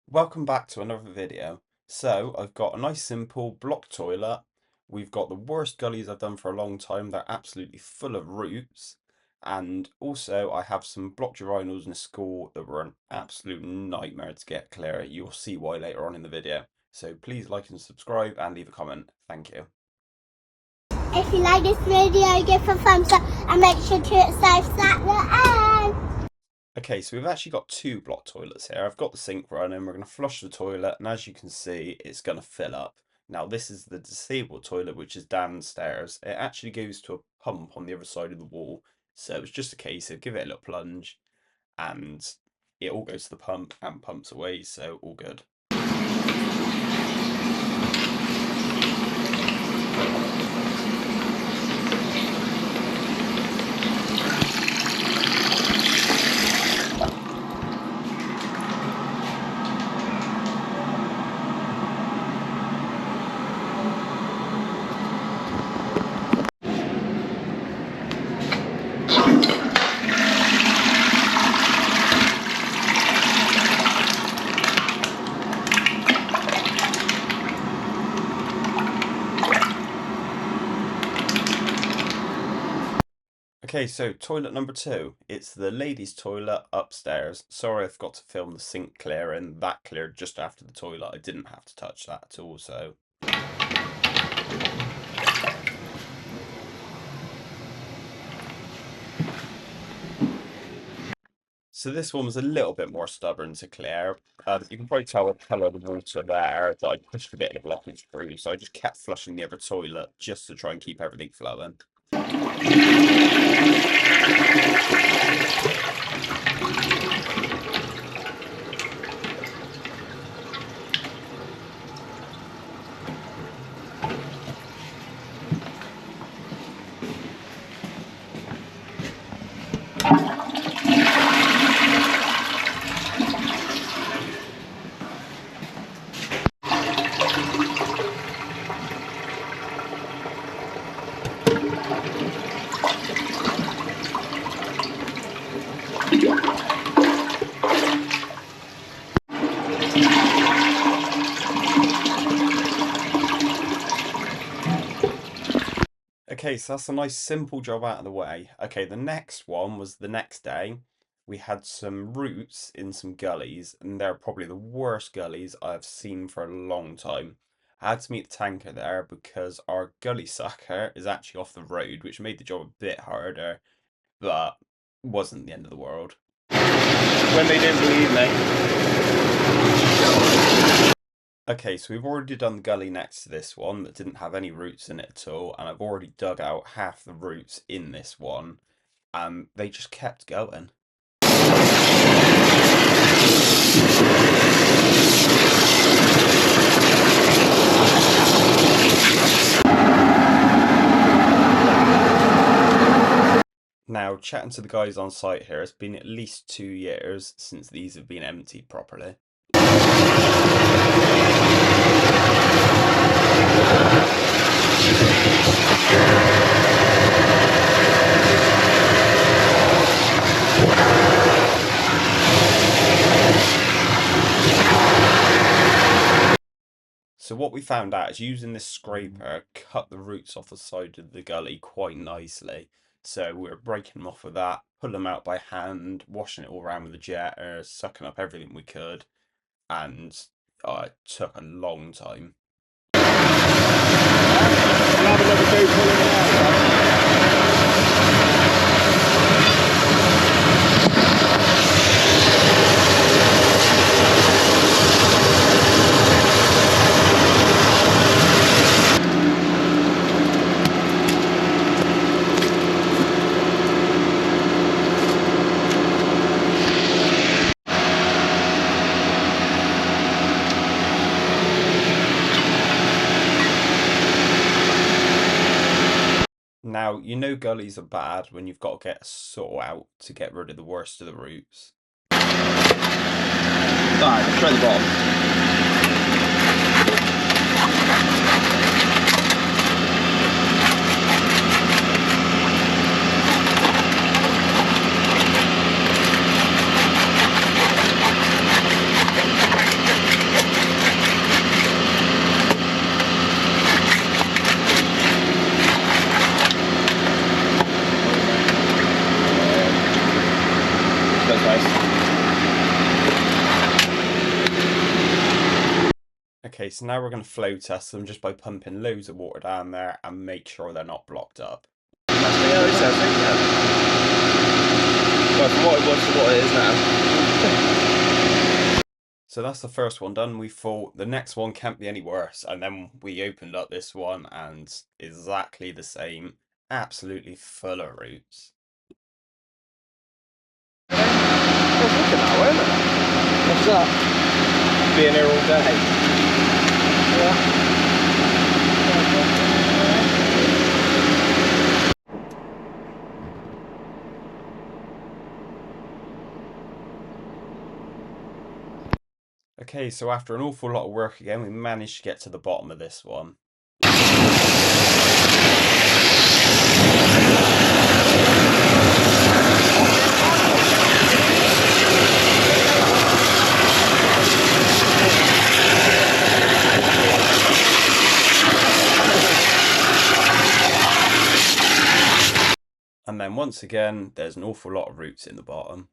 Welcome back to another video. So I've got a nice simple block toilet. We've got the worst gullies I've done for a long time. They're absolutely full of roots. And also I have some blocked urinals in a school that were an absolute nightmare to get clear. You'll see why later on in the video. So please like and subscribe and leave a comment. Thank you. If you like this video, give a thumbs up and make sure to hit subscribe at the end. Okay, so we've actually got two block toilets here. I've got the sink running, we're going to flush the toilet, and as you can see, it's going to fill up. Now, this is the disabled toilet, which is downstairs. It actually goes to a pump on the other side of the wall, so it's just a case of give it a little plunge, and it all goes to the pump and pumps away, so all good. Okay, so toilet number two. It's the ladies' toilet upstairs. Sorry, I forgot to film the sink clearing. That cleared just after the toilet. I didn't have to touch that at all, so. So this one was a little bit more stubborn to clear. You can probably tell the colour of the water there that I pushed a bit of the blockage through, so I just kept flushing the other toilet just to try and keep everything flowing. Okay, so that's a nice simple job out of the way. Okay, the next one was the next day. We had some roots in some gullies, and they're probably the worst gullies I've seen for a long time. I had to meet the tanker there because our gully sucker is actually off the road, which made the job a bit harder, but wasn't the end of the world. When they didn't believe me. Okay, so we've already done the gully next to this one that didn't have any roots in it at all, and I've already dug out half the roots in this one, and they just kept going. Now, chatting to the guys on site here, it's been at least 2 years since these have been emptied properly. So what we found out is using this scraper cut the roots off the side of the gully quite nicely. So we were breaking them off with that, pulling them out by hand, washing it all around with the jetter, sucking up everything we could, and it took a long time. Now, you know gullies are bad when you've got to get a saw out to get rid of the worst of the roots. Alright, try the ball. Okay, so now we're going to flow test them just by pumping loads of water down there and make sure they're not blocked up. That's me, how it sounds, yeah. Well, from what it was to what it is now. So that's the first one done. We thought the next one can't be any worse, and then we opened up this one and exactly the same, absolutely full of roots. What's that? Being here all day. Okay, so after an awful lot of work again, we managed to get to the bottom of this one. And then once again, there's an awful lot of roots in the bottom.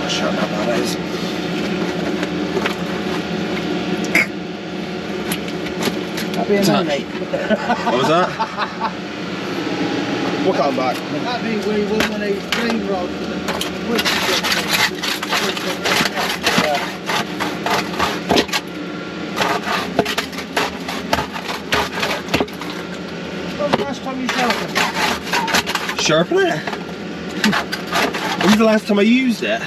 Shut up, that is. That'd be a no, mate. What was that? We'll come back. That'd be where you want one of these green rods with the When was the last time you sharpened it? Sharpen it? When was the last time I used it?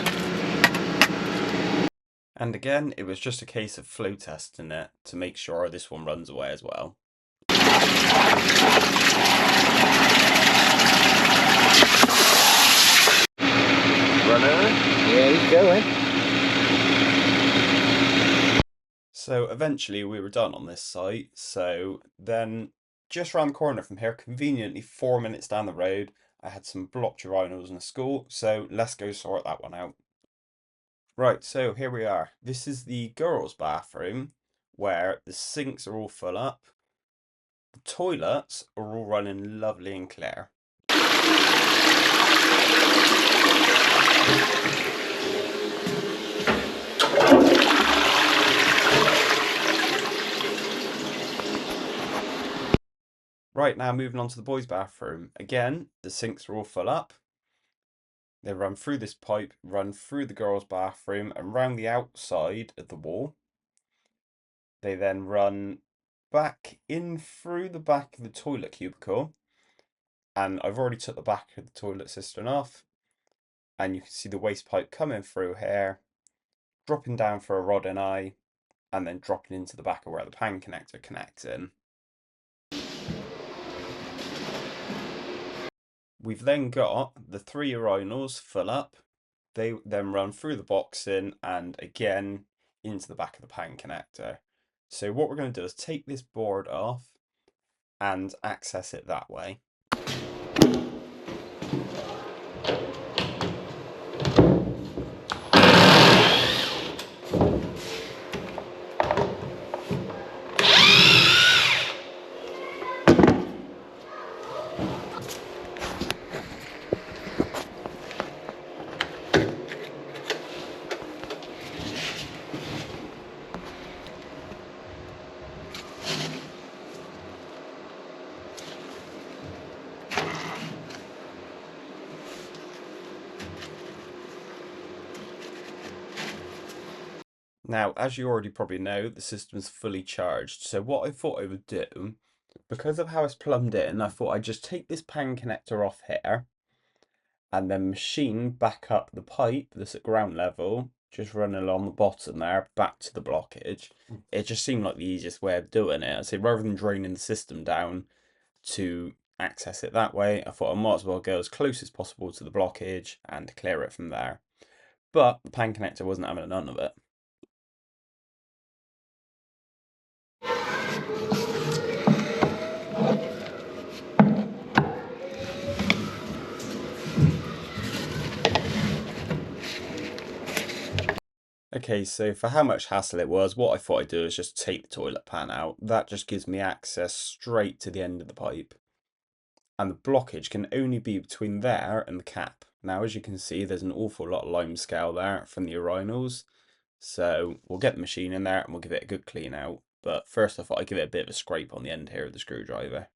And again, it was just a case of flow testing it to make sure this one runs away as well. Runner? Yeah, he's going. So eventually we were done on this site. So then just around the corner from here, conveniently 4 minutes down the road, I had some blocked urinals in a school. So let's go sort that one out. Right, so here we are. This is the girls' bathroom where the sinks are all full up. The toilets are all running lovely and clear. Right, now moving on to the boys' bathroom. Again, the sinks are all full up. They run through this pipe, run through the girls' bathroom and round the outside of the wall. They then run back in through the back of the toilet cubicle. And I've already took the back of the toilet cistern off. And you can see the waste pipe coming through here, dropping down for a rod and eye, and then dropping into the back of where the pan connector connects in. We've then got the 3 urinals full up. They then run through the boxing and again into the back of the pan connector. So what we're going to do is take this board off and access it that way. Now, as you already probably know, the system's fully charged. So what I thought I would do, because of how it's plumbed in, I thought I'd just take this pan connector off here and then machine back up the pipe that's at ground level, just running along the bottom there, back to the blockage. It just seemed like the easiest way of doing it. I say rather than draining the system down to access it that way, I thought I might as well go as close as possible to the blockage and clear it from there. But the pan connector wasn't having none of it. Okay, so for how much hassle it was, what I thought I'd do is just take the toilet pan out. That just gives me access straight to the end of the pipe. And the blockage can only be between there and the cap. Now, as you can see, there's an awful lot of limescale there from the urinals. So we'll get the machine in there and we'll give it a good clean out. But first off, I give it a bit of a scrape on the end here with the screwdriver.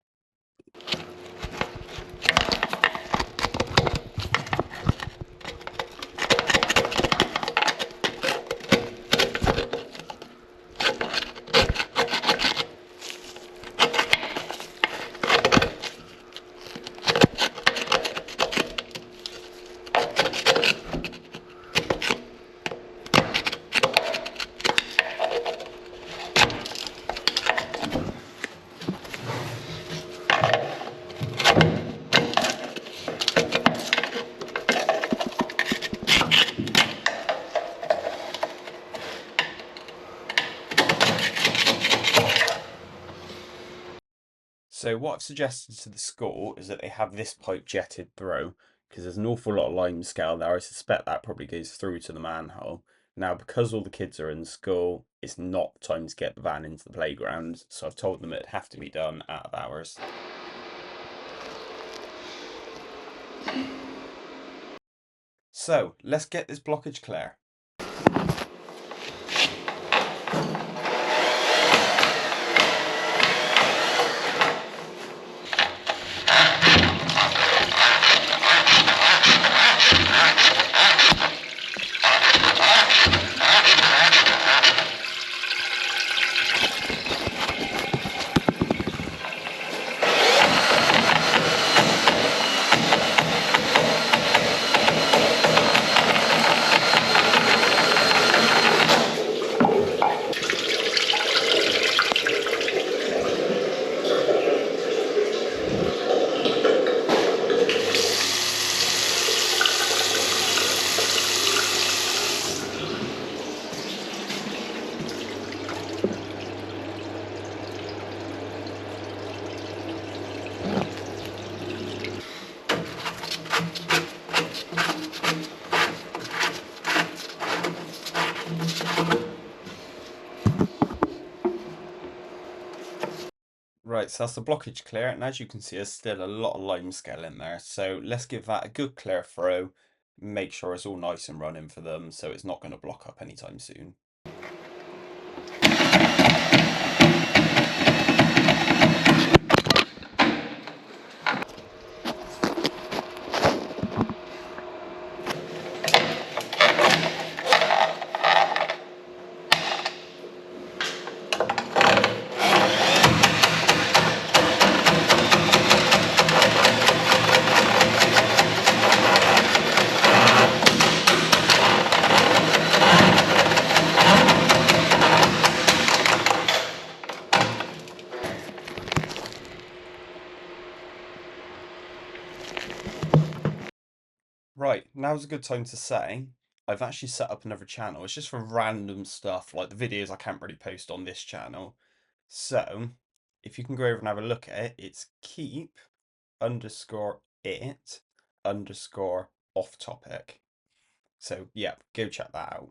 So what I've suggested to the school is that they have this pipe jetted through, because there's an awful lot of limescale there. I suspect that probably goes through to the manhole. Now, because all the kids are in school, it's not time to get the van into the playground, so I've told them it'd have to be done out of hours. So, let's get this blockage clear. Right, so that's the blockage clear, and as you can see, there's still a lot of limescale in there. So let's give that a good clear through, make sure it's all nice and running for them, so it's not going to block up anytime soon. Right, now's a good time to say, I've actually set up another channel. It's just for random stuff, like the videos I can't really post on this channel. So, if you can go over and have a look at it, it's keep_it_off topic. So, yeah, go check that out.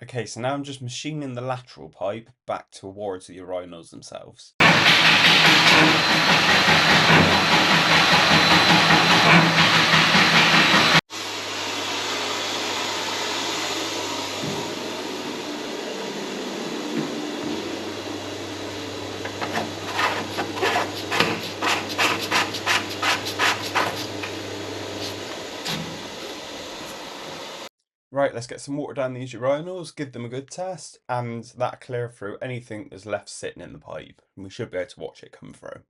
Okay, so now I'm just machining the lateral pipe back towards the urinals themselves. Right, let's get some water down these urinals, give them a good test, and that'll clear through anything that's left sitting in the pipe. And we should be able to watch it come through.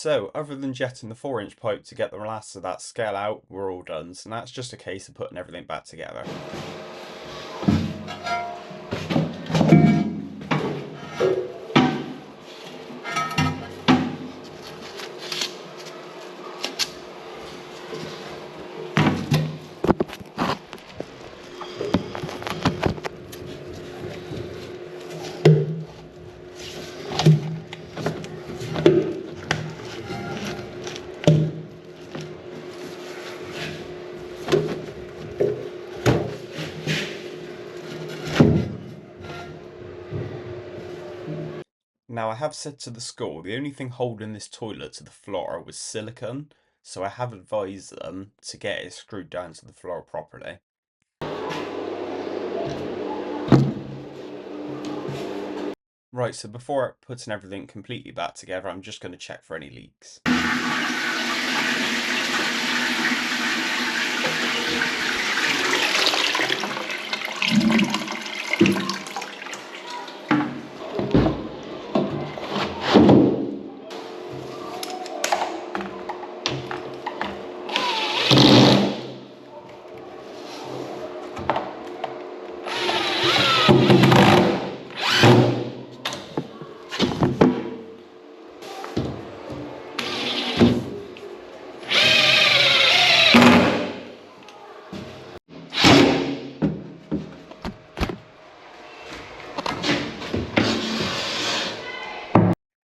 So other than jetting the 4-inch pipe to get the last of that scale out, we're all done. So now it's just a case of putting everything back together. Now I have said to the school the only thing holding this toilet to the floor was silicone, so I have advised them to get it screwed down to the floor properly. Right, so before putting everything completely back together, I'm just going to check for any leaks.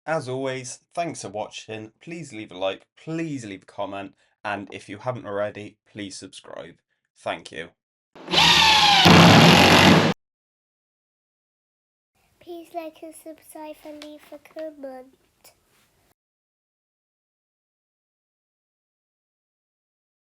As always, thanks for watching. Please leave a like, please leave a comment, and if you haven't already, please subscribe. Thank you. Please like and subscribe and leave a comment.